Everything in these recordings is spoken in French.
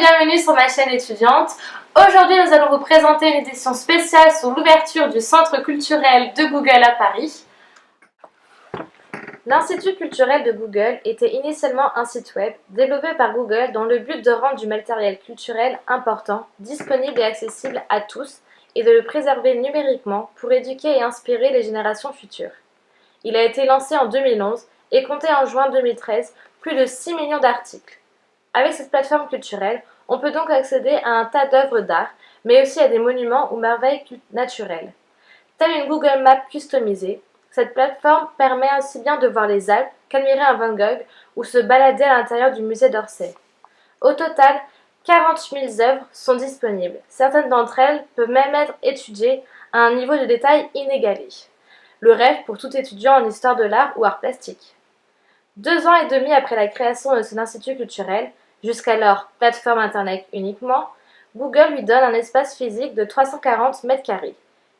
bienvenue sur ma chaîne étudiante. Aujourd'hui, nous allons vous présenter une édition spéciale sur l'ouverture du Centre culturel de Google à Paris. L'Institut culturel de Google était initialement un site web développé par Google dans le but de rendre du matériel culturel important, disponible et accessible à tous et de le préserver numériquement pour éduquer et inspirer les générations futures. Il a été lancé en 2011 et comptait en juin 2013 plus de 6 millions d'articles. Avec cette plateforme culturelle, on peut donc accéder à un tas d'œuvres d'art, mais aussi à des monuments ou merveilles naturelles. Telle une Google Map customisée, cette plateforme permet aussi bien de voir les Alpes qu'admirer un Van Gogh ou se balader à l'intérieur du musée d'Orsay. Au total, 40 000 œuvres sont disponibles. Certaines d'entre elles peuvent même être étudiées à un niveau de détail inégalé. Le rêve pour tout étudiant en histoire de l'art ou art plastique. 2 ans et demi après la création de cet institut culturel, jusqu'alors plateforme internet uniquement, Google lui donne un espace physique de 340 m².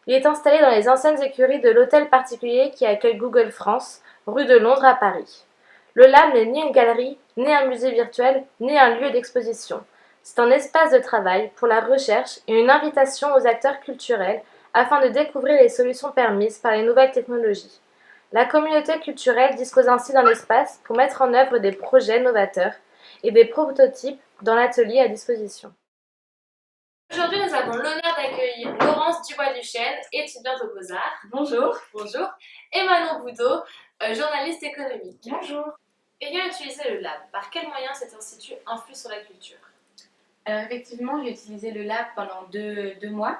Il est installé dans les anciennes écuries de l'hôtel particulier qui accueille Google France, rue de Londres à Paris. Le Lab n'est ni une galerie, ni un musée virtuel, ni un lieu d'exposition. C'est un espace de travail pour la recherche et une invitation aux acteurs culturels afin de découvrir les solutions permises par les nouvelles technologies. La communauté culturelle dispose ainsi d'un espace pour mettre en œuvre des projets novateurs et des prototypes dans l'atelier à disposition. Aujourd'hui, nous avons l'honneur d'accueillir Laurence Dubois-Duchesne, étudiante aux Beaux-Arts. Bonjour. Bonjour. Et Manon Boudot, journaliste économique. Bonjour. Ayant utilisé le Lab, par quels moyens cet institut influe sur la culture? Alors effectivement, j'ai utilisé le Lab pendant deux mois.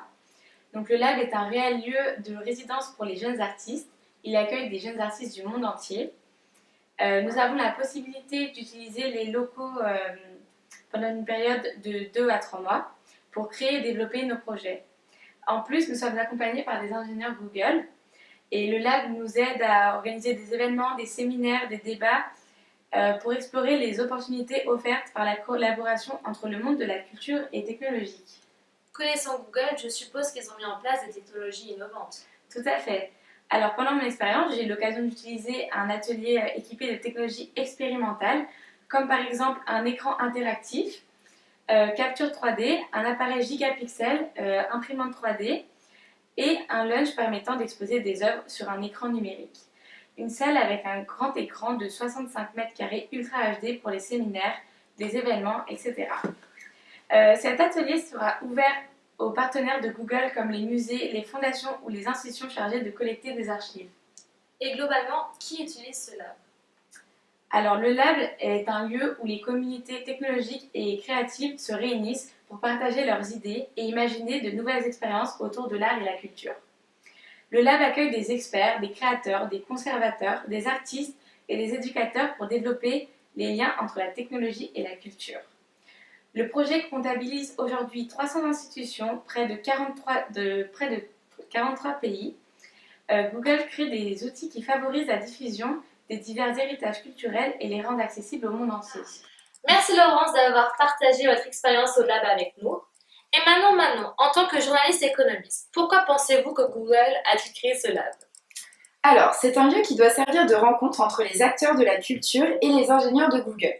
Donc le Lab est un réel lieu de résidence pour les jeunes artistes. Il accueille des jeunes artistes du monde entier. Nous avons la possibilité d'utiliser les locaux pendant une période de 2 à 3 mois pour créer et développer nos projets. En plus, nous sommes accompagnés par des ingénieurs Google et le Lab nous aide à organiser des événements, des séminaires, des débats pour explorer les opportunités offertes par la collaboration entre le monde de la culture et technologique. Connaissant Google, je suppose qu'ils ont mis en place des technologies innovantes. Tout à fait. Alors pendant mon expérience, j'ai eu l'occasion d'utiliser un atelier équipé de technologies expérimentales, comme par exemple un écran interactif, capture 3D, un appareil gigapixel, imprimante 3D et un lunch permettant d'exposer des œuvres sur un écran numérique. Une salle avec un grand écran de 65 m² Ultra HD pour les séminaires, les événements, etc. Cet atelier sera ouvert aux partenaires de Google comme les musées, les fondations ou les institutions chargées de collecter des archives. Et globalement, qui utilise ce Lab? Alors le Lab est un lieu où les communautés technologiques et créatives se réunissent pour partager leurs idées et imaginer de nouvelles expériences autour de l'art et la culture. Le Lab accueille des experts, des créateurs, des conservateurs, des artistes et des éducateurs pour développer les liens entre la technologie et la culture. Le projet comptabilise aujourd'hui 300 institutions, près de 43 pays. Google crée des outils qui favorisent la diffusion des divers héritages culturels et les rendent accessibles au monde entier. Merci Laurence d'avoir partagé votre expérience au Lab avec nous. Et Manon, en tant que journaliste économiste, pourquoi pensez-vous que Google a créé ce Lab? Alors, c'est un lieu qui doit servir de rencontre entre les acteurs de la culture et les ingénieurs de Google.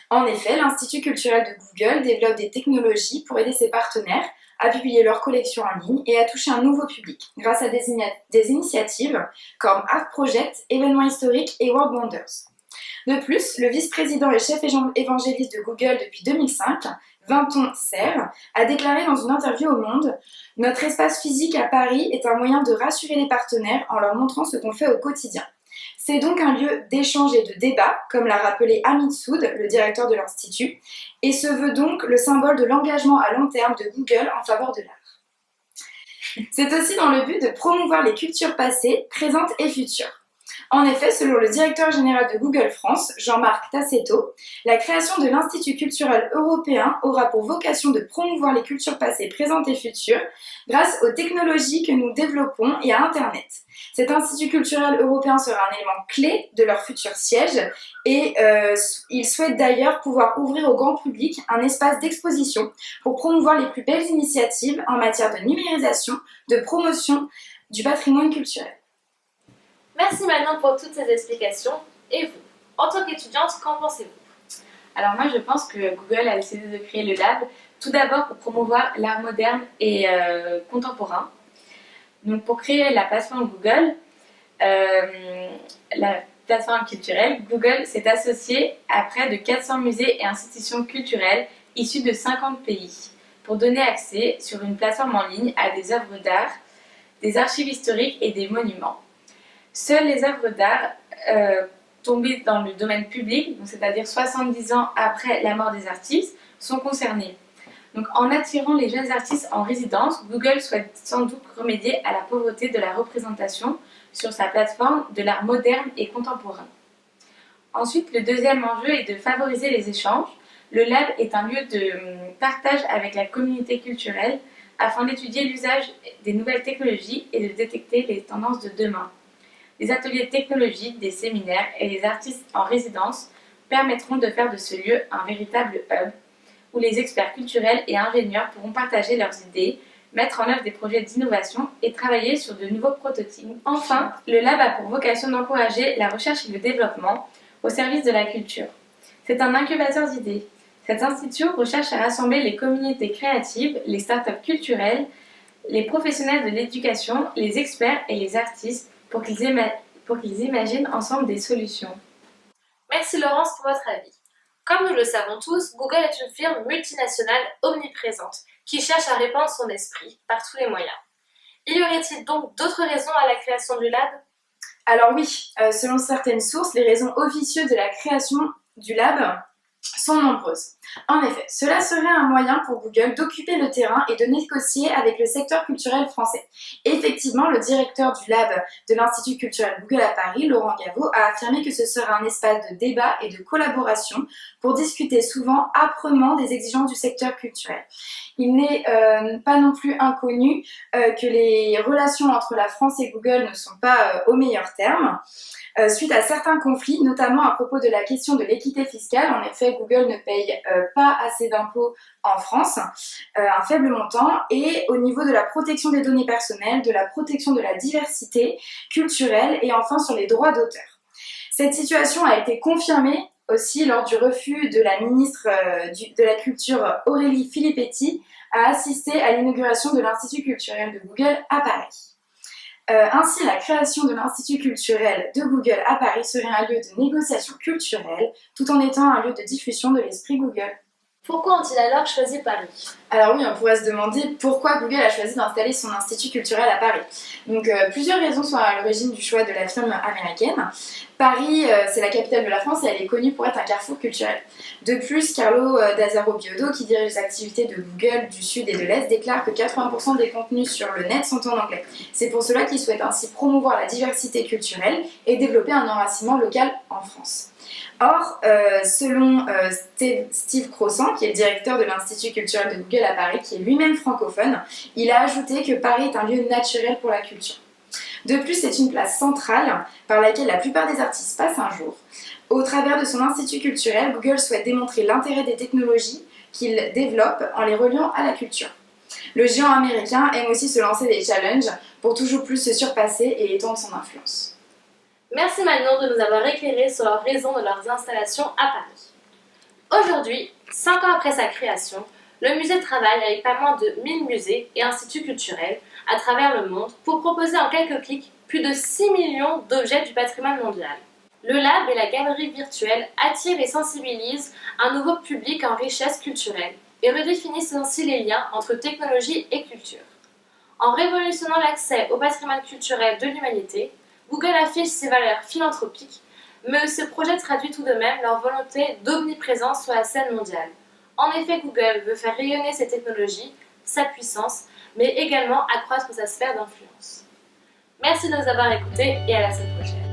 En effet, l'Institut culturel de Google développe des technologies pour aider ses partenaires à publier leurs collections en ligne et à toucher un nouveau public grâce à des initiatives comme Art Project, événements historiques et World Wonders. De plus, le vice-président et chef évangéliste de Google depuis 2005, Vinton Cerf, a déclaré dans une interview au Monde « Notre espace physique à Paris est un moyen de rassurer les partenaires en leur montrant ce qu'on fait au quotidien. C'est donc un lieu d'échange et de débat, comme l'a rappelé Hamid Soud, le directeur de l'Institut, et se veut donc le symbole de l'engagement à long terme de Google en faveur de l'art. C'est aussi dans le but de promouvoir les cultures passées, présentes et futures. En effet, selon le directeur général de Google France, Jean-Marc Tassetto, la création de l'Institut culturel européen aura pour vocation de promouvoir les cultures passées, présentes et futures grâce aux technologies que nous développons et à Internet. Cet Institut culturel européen sera un élément clé de leur futur siège et ils souhaitent d'ailleurs pouvoir ouvrir au grand public un espace d'exposition pour promouvoir les plus belles initiatives en matière de numérisation, de promotion du patrimoine culturel. Merci Manon pour toutes ces explications. Et vous, en tant qu'étudiante, qu'en pensez-vous? Alors moi je pense que Google a décidé de créer le lab tout d'abord pour promouvoir l'art moderne et contemporain. Donc pour créer la plateforme Google, la plateforme culturelle, Google s'est associé à près de 400 musées et institutions culturelles issus de 50 pays pour donner accès sur une plateforme en ligne à des œuvres d'art, des archives historiques et des monuments. Seules les œuvres d'art tombées dans le domaine public, c'est-à-dire 70 ans après la mort des artistes, sont concernées. Donc, en attirant les jeunes artistes en résidence, Google souhaite sans doute remédier à la pauvreté de la représentation sur sa plateforme de l'art moderne et contemporain. Ensuite, le deuxième enjeu est de favoriser les échanges. Le lab est un lieu de partage avec la communauté culturelle afin d'étudier l'usage des nouvelles technologies et de détecter les tendances de demain. Les ateliers technologiques, des séminaires et les artistes en résidence permettront de faire de ce lieu un véritable hub où les experts culturels et ingénieurs pourront partager leurs idées, mettre en œuvre des projets d'innovation et travailler sur de nouveaux prototypes. Enfin, le lab a pour vocation d'encourager la recherche et le développement au service de la culture. C'est un incubateur d'idées. Cet institut recherche à rassembler les communautés créatives, les startups culturelles, les professionnels de l'éducation, les experts et les artistes pour qu'ils imaginent ensemble des solutions. Merci Laurence pour votre avis. Comme nous le savons tous, Google est une firme multinationale omniprésente qui cherche à répandre son esprit par tous les moyens. Y aurait-il donc d'autres raisons à la création du lab ? Alors oui, selon certaines sources, les raisons officieuses de la création du lab sont nombreuses. En effet, cela serait un moyen pour Google d'occuper le terrain et de négocier avec le secteur culturel français. Effectivement, le directeur du lab de l'Institut culturel Google à Paris, Laurent Gaveau, a affirmé que ce serait un espace de débat et de collaboration pour discuter souvent âprement des exigences du secteur culturel. Il n'est pas non plus inconnu que les relations entre la France et Google ne sont pas au meilleur terme. Suite à certains conflits, notamment à propos de la question de l'équité fiscale. En effet, Google ne paye pas assez d'impôts en France, un faible montant, et au niveau de la protection des données personnelles, de la protection de la diversité culturelle et enfin sur les droits d'auteur. Cette situation a été confirmée aussi lors du refus de la ministre de la Culture Aurélie Filippetti à assister à l'inauguration de l'Institut culturel de Google à Paris. Ainsi, la création de l'Institut culturel de Google à Paris serait un lieu de négociation culturelle, tout en étant un lieu de diffusion de l'esprit Google. Pourquoi ont-ils alors choisi Paris ? Alors oui, on pourrait se demander pourquoi Google a choisi d'installer son institut culturel à Paris. Donc plusieurs raisons sont à l'origine du choix de la firme américaine. Paris, c'est la capitale de la France et elle est connue pour être un carrefour culturel. De plus, Carlo D'Azzaro Biodo, qui dirige les activités de Google du Sud et de l'Est, déclare que 80% des contenus sur le net sont en anglais. C'est pour cela qu'il souhaite ainsi promouvoir la diversité culturelle et développer un enracinement local en France. Or, selon Steve Crossan, qui est le directeur de l'Institut culturel de Google à Paris, qui est lui-même francophone, il a ajouté que Paris est un lieu naturel pour la culture. De plus, c'est une place centrale par laquelle la plupart des artistes passent un jour. Au travers de son institut culturel, Google souhaite démontrer l'intérêt des technologies qu'il développe en les reliant à la culture. Le géant américain aime aussi se lancer des challenges pour toujours plus se surpasser et étendre son influence. Merci Manon de nous avoir éclairé sur leurs raisons de leurs installations à Paris. Aujourd'hui, 5 ans après sa création, le musée travaille avec pas moins de 1000 musées et instituts culturels à travers le monde pour proposer en quelques clics plus de 6 millions d'objets du patrimoine mondial. Le lab et la galerie virtuelle attirent et sensibilisent un nouveau public en richesse culturelle et redéfinissent ainsi les liens entre technologie et culture. En révolutionnant l'accès au patrimoine culturel de l'humanité, Google affiche ses valeurs philanthropiques, mais ce projet traduit tout de même leur volonté d'omniprésence sur la scène mondiale. En effet, Google veut faire rayonner ses technologies, sa puissance, mais également accroître sa sphère d'influence. Merci de nous avoir écoutés et à la semaine prochaine.